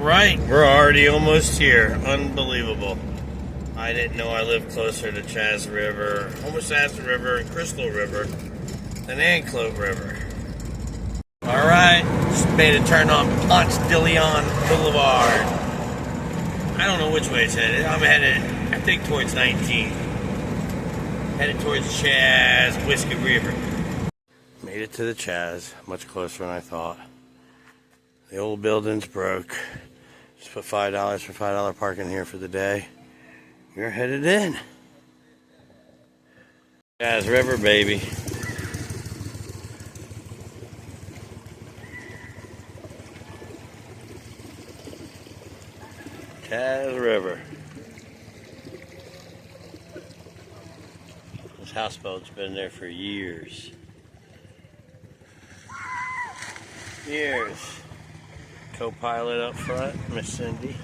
Alright, we're already almost here. Unbelievable. I didn't know I lived closer to Chaz River, Homosassa River, and Crystal River than Anclote River. Alright, just made a turn on Ponce de Leon Boulevard. I don't know which way it's headed. I'm headed, I think, towards 19. Headed towards Chazowitzka River. Made it to the Chaz, much closer than I thought. The old building's broke. Just put $5 for $5 parking here for the day. We're headed in. Chaz River, baby. Chaz River. This houseboat's been there for years. Years. Co-pilot up front, Miss Cindy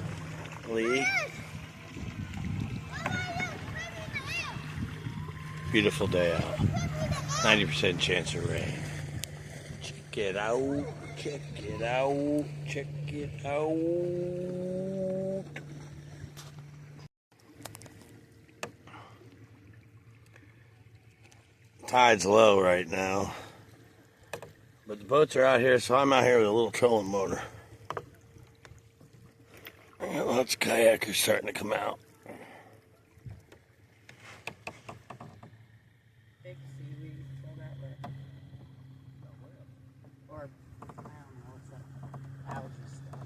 Lee. Beautiful day out. 90% chance of rain. Check it out. Check it out. Check it out. Tide's low right now. But the boats are out here, so I'm out here with a little trolling motor. And lots of kayakers starting to come out. Big seaweed pulled out with, or I don't know, what's that algae stuff.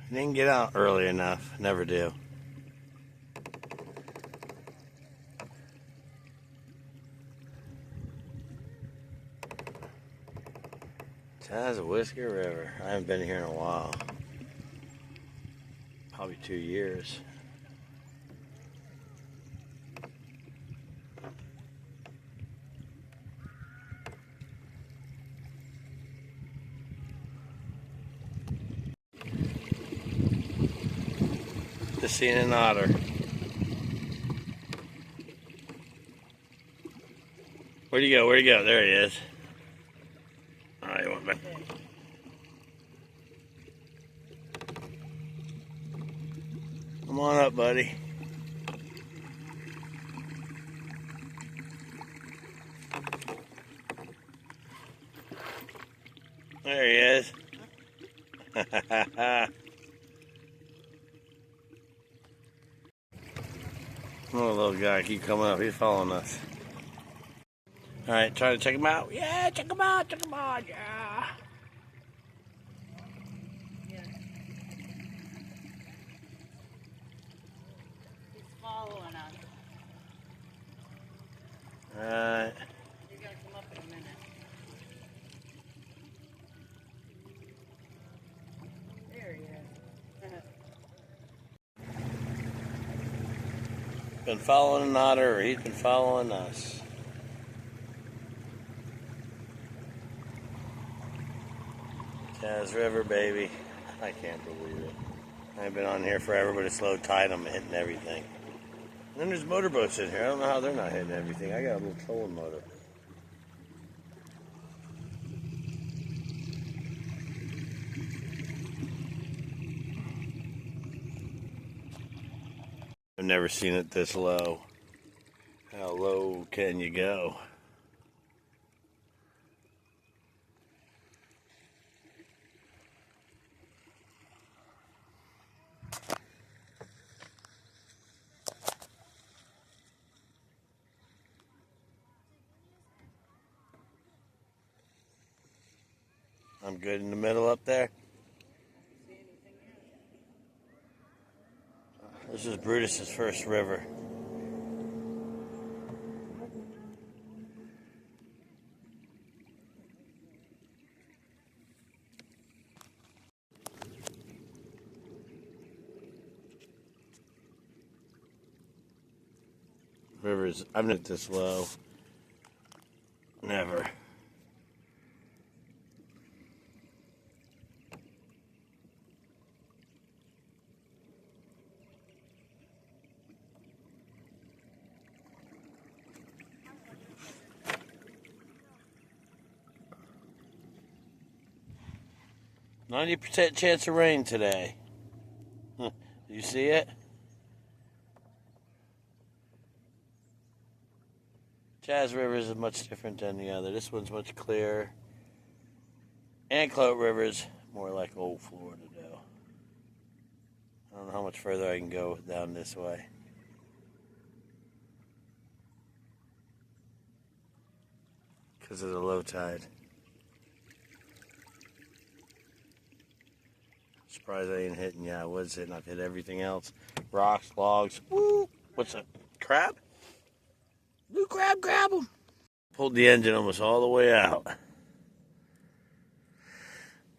I didn't get out early enough. Never do. Chazowitzka River. I haven't been here in a while. Probably 2 years. Just seen an otter. Where'd he go? Where'd he go? There he is. Alright, went back. Come on up, buddy. There he is. Oh, little guy, keep coming up. He's following us. Alright, try to check him out. Yeah, check him out, yeah. He's following us. Alright. He's gonna come up in a minute. There he is. Been following an otter, or he's been following us. Chaz River, baby. I can't believe it. I've been on here forever, but it's low tide. I'm hitting everything. And then there's motorboats in here. I don't know how they're not hitting everything. I got a little trolling motor. I've never seen it this low. How low can you go? I'm good in the middle up there. This is Brutus's first river. Rivers, I've never been this low. Never. 90% chance of rain today. You see it? Chaz River is much different than the other. This one's much clearer. Anclote River's more like old Florida, though. I don't know how much further I can go down this way. Because of the low tide. Surprised I ain't hitting. Yeah, I was hitting. I've hit everything else. Rocks, logs. Woo! What's that? Crab? Blue crab, grab them. Pulled the engine almost all the way out.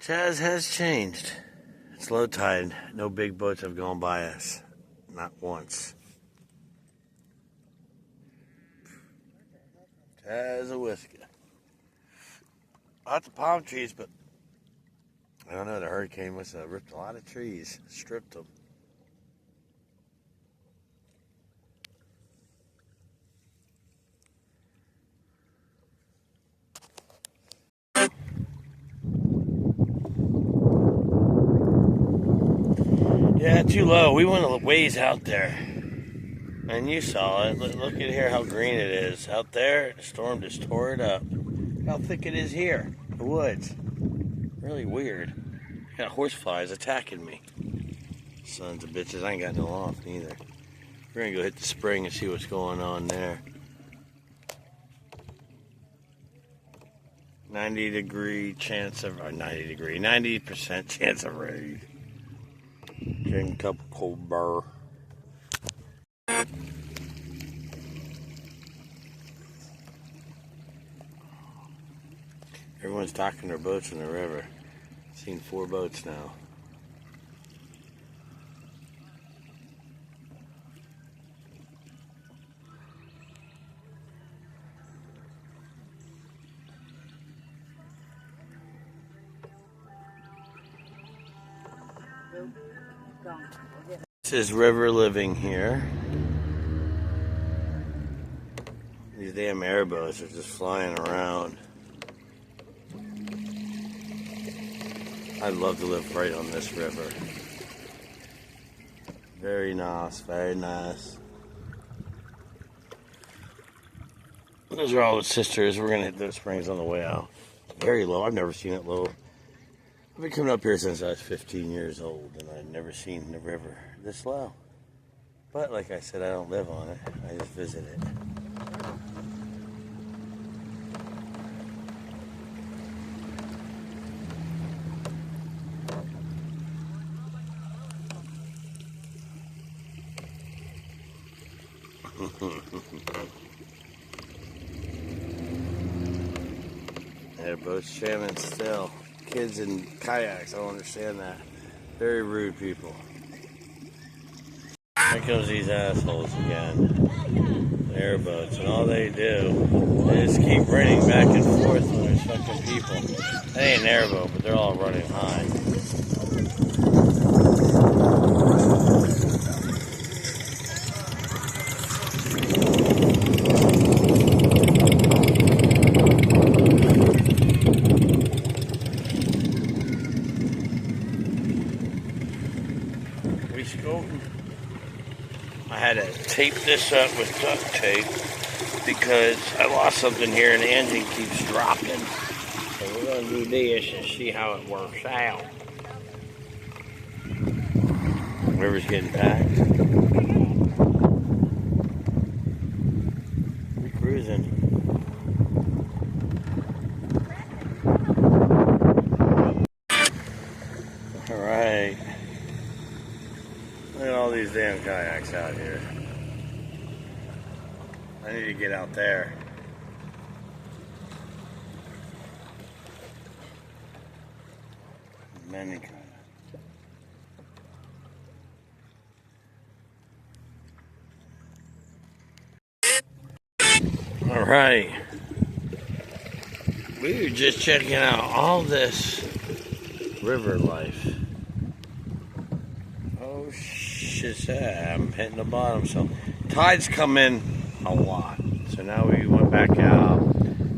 Chaz has changed. It's low tide. No big boats have gone by us. Not once. Chazowitzka. Lots of palm trees, but I don't know, the hurricane must have ripped a lot of trees, stripped them. Yeah, too low. We went a ways out there. And you saw it. Look at here how green it is. Out there, the storm just tore it up. How thick it is here. The woods. Really weird. Got horseflies attacking me. Sons of bitches. I ain't got no off neither. We're gonna go hit the spring and see what's going on there. 90% chance of rain. Drink a cup of cold burr. Everyone's docking their boats in the river. I've seen 4 boats now. This is river living here. These damn airboats are just flying around. I'd love to live right on this river. Very nice, very nice. Those are all its sisters. We're gonna hit those springs on the way out. Very low. I've never seen it low. I've been coming up here since I was 15 years old, and I've never seen the river this low. But like I said, I don't live on it. I just visit it. Their boats jamming still. Kids in kayaks, I don't understand that. Very rude people. Here comes these assholes again. Airboats, and all they do is keep running back and forth with these fucking people. They ain't an airboat, but they're all running high. I had to tape this up with duct tape because I lost something here and the engine keeps dropping. So we're going to do this and see how it works out. River's getting packed. We're cruising. All right. Look at all these damn kayaks out here. I need to get out there. Many kayaks. All right. We were just checking out all this river life. Oh shit, I'm hitting the bottom. So tides come in a lot. So now we went back out,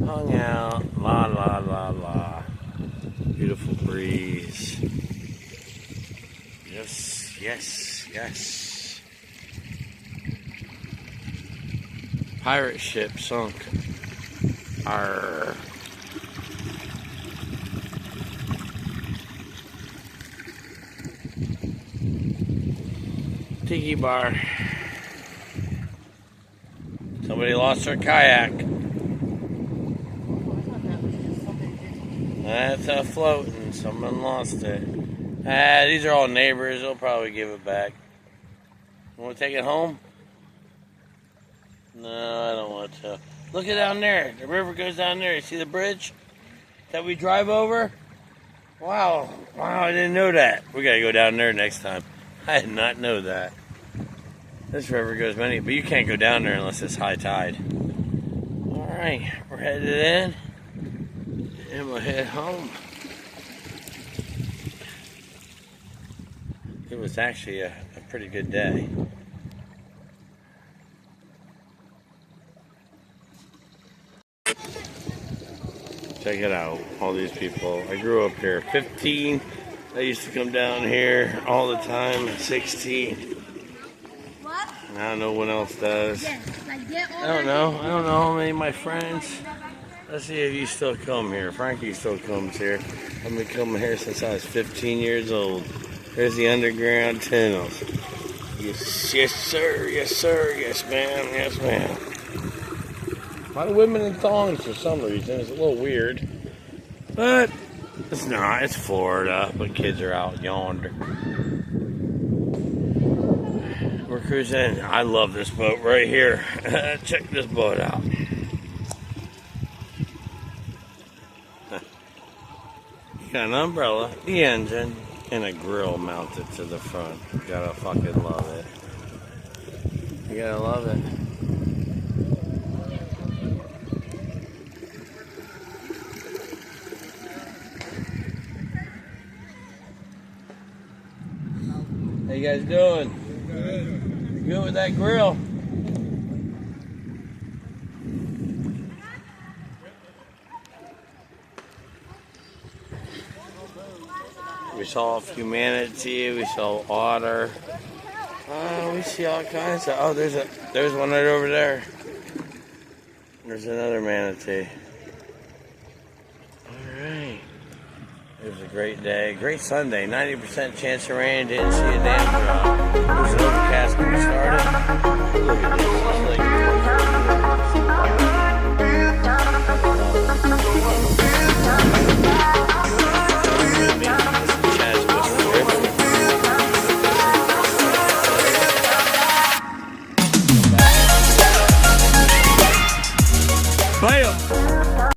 hung out, la la la la. Beautiful breeze. Yes, yes, yes. Pirate ship sunk. Arr. Tiki bar. Somebody lost their kayak. That's floating. Someone lost it. These are all neighbors. They'll probably give it back. Want to take it home? No, I don't want to. Look at down there. The river goes down there. You see the bridge that we drive over? Wow. Wow, I didn't know that. We got to go down there next time. I did not know that. This river goes many, but you can't go down there unless it's high tide. All right, we're headed in. And we'll head home. It was actually a pretty good day. Check it out, all these people. I grew up here. 15, I used to come down here all the time. 16. What? I don't know what else does. I don't know how many of my friends. Let's see if you still come here. Frankie still comes here. I've been coming here since I was 15 years old. There's the underground tunnels. Yes, yes, sir. Yes, sir. Yes, ma'am. Yes, ma'am. A lot of women in thongs for some reason. It's a little weird. But it's not. It's Florida. But kids are out yonder. We're cruising. I love this boat right here. Check this boat out. Got an umbrella, the engine, and a grill mounted to the front. You gotta fucking love it. You gotta love it. How you guys doing? Good. Good with that grill? We saw humanity, we saw otter. We see all kinds of. Oh, there's one right over there. There's another manatee. All right. It was a great day, great Sunday. 90% chance of rain. Didn't see a damn drop. It was overcast when we started. Look at this.